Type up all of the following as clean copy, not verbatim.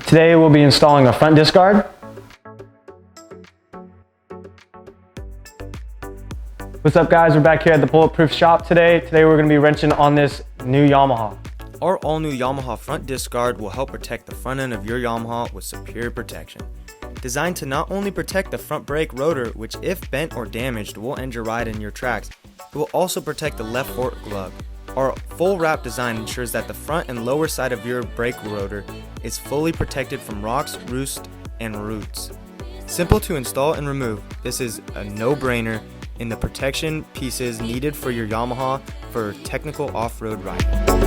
Today we'll be installing a front disc guard. What's up guys, we're back here at the Bulletproof shop today. Today we're going to be wrenching on this new Yamaha. Our all-new Yamaha front disc guard will help protect the front end of your Yamaha with superior protection. Designed to not only protect the front brake rotor, which if bent or damaged will end your ride in your tracks, it will also protect the left fork lug. Our full wrap design ensures that the front and lower side of your brake rotor is fully protected from rocks, roost, and roots. Simple to install and remove, this is a no-brainer in the protection pieces needed for your Yamaha for technical off-road riding.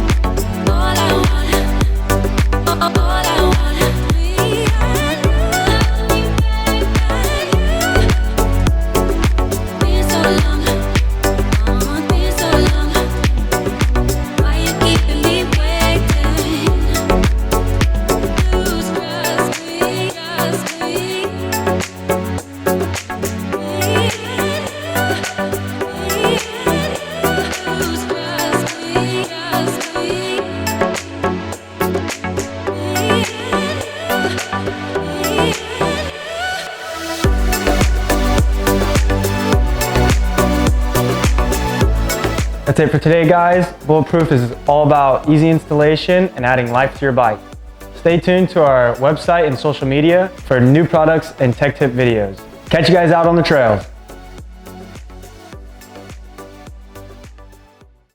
That's it for today guys. Bulletproof is all about easy installation and adding life to your bike. Stay tuned to our website and social media for new products and tech tip videos. Catch you guys out on the trails.